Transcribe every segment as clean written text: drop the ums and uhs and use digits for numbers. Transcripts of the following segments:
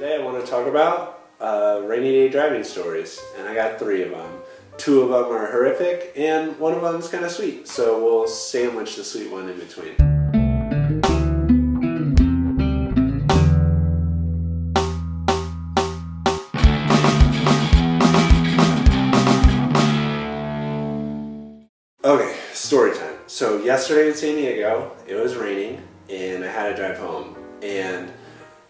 Today I want to talk about rainy day driving stories, and I got 3 of them. 2 of them are horrific, and 1 of them is kind of sweet, so we'll sandwich the sweet one in between. Okay, story time. So yesterday in San Diego, it was raining, and I had to drive home, and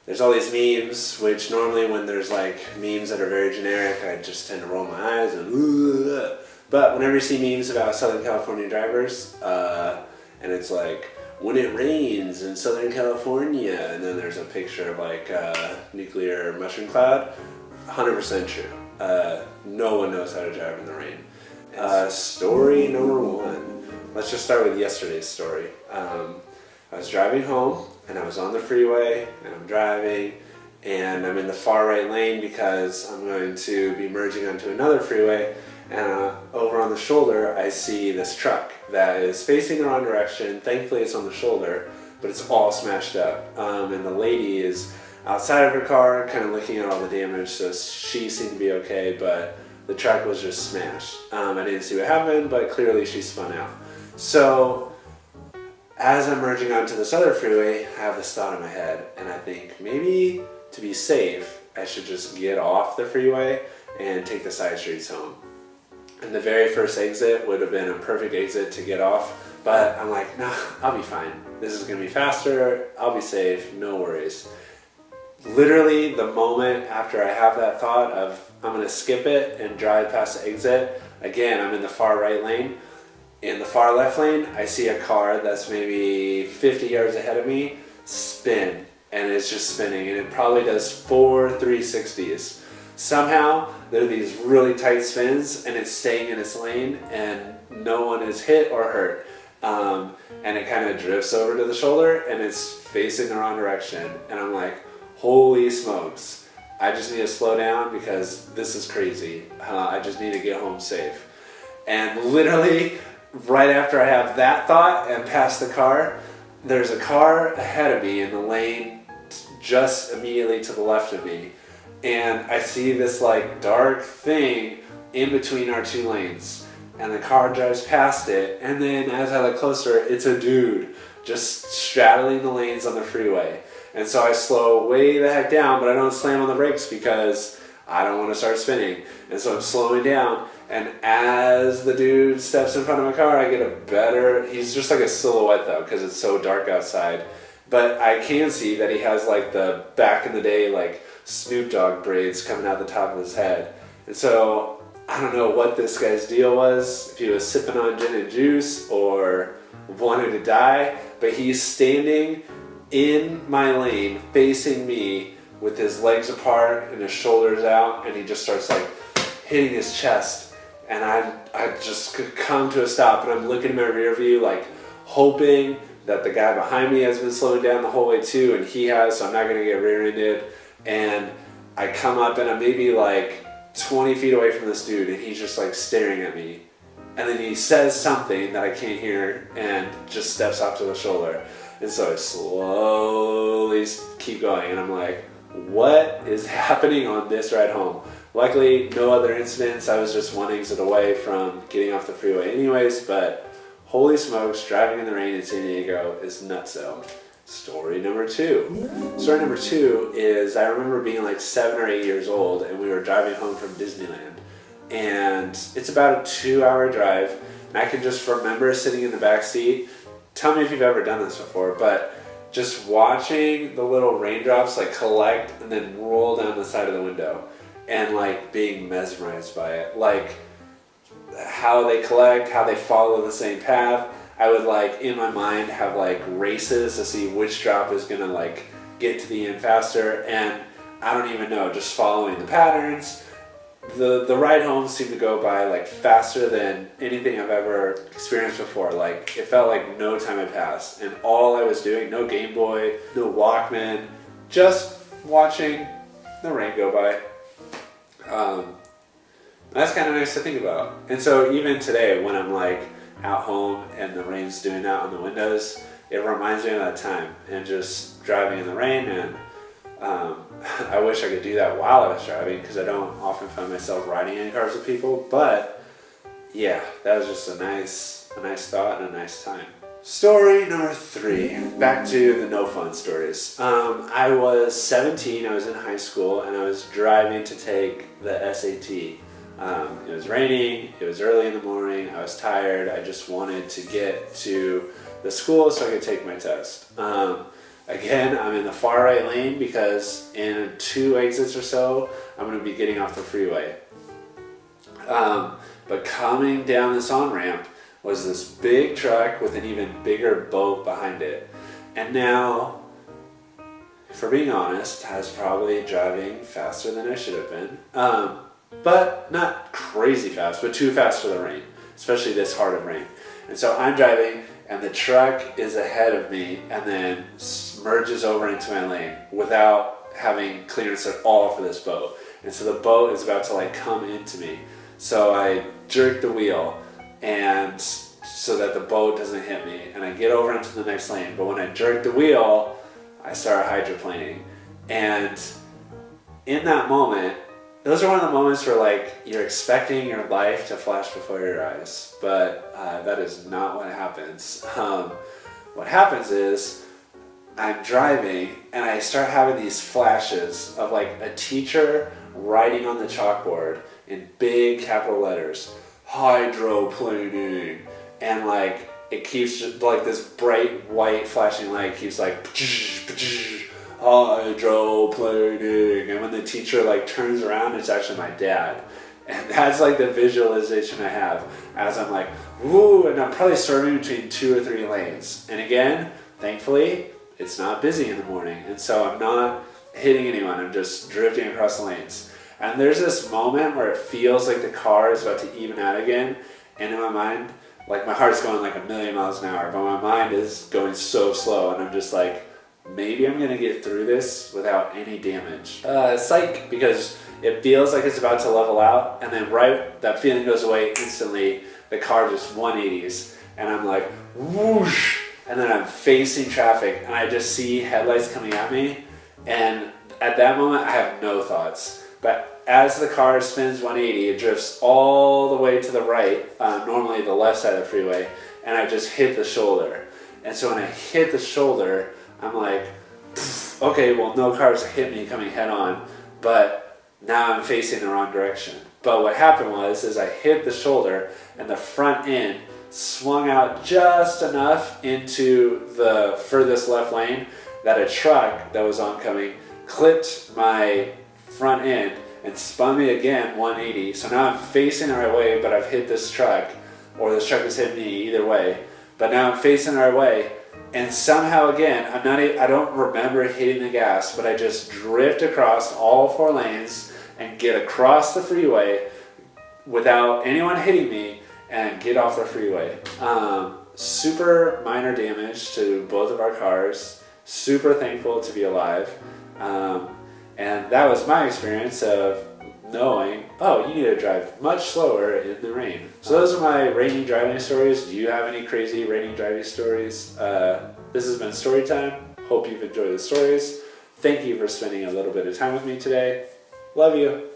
there's all these memes, which normally when there's like memes that are very generic, I just tend to roll my eyes and ugh. But whenever you see memes about Southern California drivers, and it's like, when it rains in Southern California, and then there's a picture of like a nuclear mushroom cloud, 100% true. No one knows how to drive in the rain. Story number 1. Let's just start with yesterday's story. I was driving home, and I was on the freeway, and I'm driving, and I'm in the far right lane because I'm going to be merging onto another freeway, and over on the shoulder I see this truck that is facing the wrong direction. Thankfully it's on the shoulder, but it's all smashed up, and the lady is outside of her car kind of looking at all the damage, so she seemed to be okay, but the truck was just smashed. I didn't see what happened, but clearly she spun out. So as I'm merging onto this other freeway, I have this thought in my head, and I think maybe to be safe, I should just get off the freeway and take the side streets home. And the very first exit would have been a perfect exit to get off, but I'm like, nah, I'll be fine. This is gonna be faster, I'll be safe, no worries. Literally the moment after I have that thought of I'm gonna skip it and drive past the exit, again, I'm in the far right lane. In the far left lane, I see a car that's maybe 50 yards ahead of me spin, and it's just spinning, and it probably does 4 360s. Somehow, there are these really tight spins, and it's staying in its lane, and no one is hit or hurt. And it kind of drifts over to the shoulder, and it's facing the wrong direction. And I'm like, holy smokes, I just need to slow down because this is crazy. I just need to get home safe. And literally, right after I have that thought and pass the car, there's a car ahead of me in the lane just immediately to the left of me. And I see this like dark thing in between our 2 lanes. And the car drives past it, and then as I look closer, it's a dude just straddling the lanes on the freeway. And so I slow way the heck down, but I don't slam on the brakes because I don't want to start spinning. And so I'm slowing down, and as the dude steps in front of my car, I get a better, he's just like a silhouette though, because it's so dark outside. But I can see that he has like the back in the day like Snoop Dogg braids coming out the top of his head. And so I don't know what this guy's deal was, if he was sipping on gin and juice or wanted to die, but he's standing in my lane facing me with his legs apart and his shoulders out, and he just starts like hitting his chest, and I just could come to a stop, and I'm looking in my rear view like hoping that the guy behind me has been slowing down the whole way too, and he has, so I'm not gonna get rear-ended. And I come up, and I'm maybe like 20 feet away from this dude, and he's just like staring at me, and then he says something that I can't hear and just steps off to the shoulder. And so I slowly keep going, and I'm like, what is happening on this ride home? Luckily, no other incidents. I was just 1 exit away from getting off the freeway anyways, but holy smokes, driving in the rain in San Diego is nutso. Story number 2. Story number 2 is I remember being like 7 or 8 years old, and we were driving home from Disneyland. And it's about a 2-hour drive, and I can just remember sitting in the back seat. Tell me if you've ever done this before, but just watching the little raindrops like collect and then roll down the side of the window, and like being mesmerized by it, like how they collect, how they follow the same path. I would like in my mind have like races to see which drop is gonna like get to the end faster, and I don't even know, just following the patterns. The ride home seemed to go by like faster than anything I've ever experienced before. Like it felt like no time had passed, and all I was doing, no Game Boy, no Walkman, just watching the rain go by. That's kind of nice to think about. And so even today when I'm like out home and the rain's doing out on the windows, it reminds me of that time and just driving in the rain and I wish I could do that while I was driving because I don't often find myself riding in cars with people. But yeah, that was just a nice thought and a nice time. Story number 3, back to the no fun stories. I was 17, I was in high school, and I was driving to take the SAT. It was raining, it was early in the morning, I was tired, I just wanted to get to the school so I could take my test. Again, I'm in the far right lane because in 2 exits or so, I'm going to be getting off the freeway. But coming down this on-ramp was this big truck with an even bigger boat behind it. And now, for being honest, I was probably driving faster than I should have been. But not crazy fast, but too fast for the rain, especially this hard of rain. And so I'm driving, and the truck is ahead of me and then merges over into my lane without having clearance at all for this boat. And so the boat is about to like come into me. So I jerk the wheel and so that the boat doesn't hit me, and I get over into the next lane. But when I jerk the wheel, I start hydroplaning. And in that moment, those are one of the moments where like you're expecting your life to flash before your eyes, but that is not what happens. What happens is I'm driving and I start having these flashes of like a teacher writing on the chalkboard in big capital letters, hydroplaning, and like it keeps just like this bright white flashing light keeps like hydroplaning, and when the teacher like turns around, it's actually my dad. And that's like the visualization I have as I'm like, woo, and I'm probably swerving between 2 or 3 lanes. And again, thankfully, it's not busy in the morning, and so I'm not hitting anyone, I'm just drifting across the lanes. And there's this moment where it feels like the car is about to even out again, and in my mind, like my heart's going like 1,000,000 miles an hour, but my mind is going so slow, and I'm just like, maybe I'm gonna get through this without any damage. Psych, because it feels like it's about to level out, and then right, that feeling goes away instantly, the car just 180s, and I'm like, whoosh, and then I'm facing traffic, and I just see headlights coming at me, and at that moment, I have no thoughts. But as the car spins 180, it drifts all the way to the right, normally the left side of the freeway, and I just hit the shoulder. And so when I hit the shoulder, I'm like, okay, well, no cars hit me coming head on, but now I'm facing the wrong direction. But what happened was, is I hit the shoulder, and the front end swung out just enough into the furthest left lane that a truck that was oncoming clipped my front end and spun me again 180. So now I'm facing the right way, but I've hit this truck, or this truck has hit me, either way. But now I'm facing the right way, and somehow again, I don't remember hitting the gas, but I just drift across all 4 lanes and get across the freeway without anyone hitting me and get off the freeway. Super minor damage to both of our cars. Super thankful to be alive. And that was my experience of knowing, oh, you need to drive much slower in the rain. So those are my rainy driving stories. Do you have any crazy rainy driving stories? This has been story time. Hope you've enjoyed the stories. Thank you for spending a little bit of time with me today. Love you.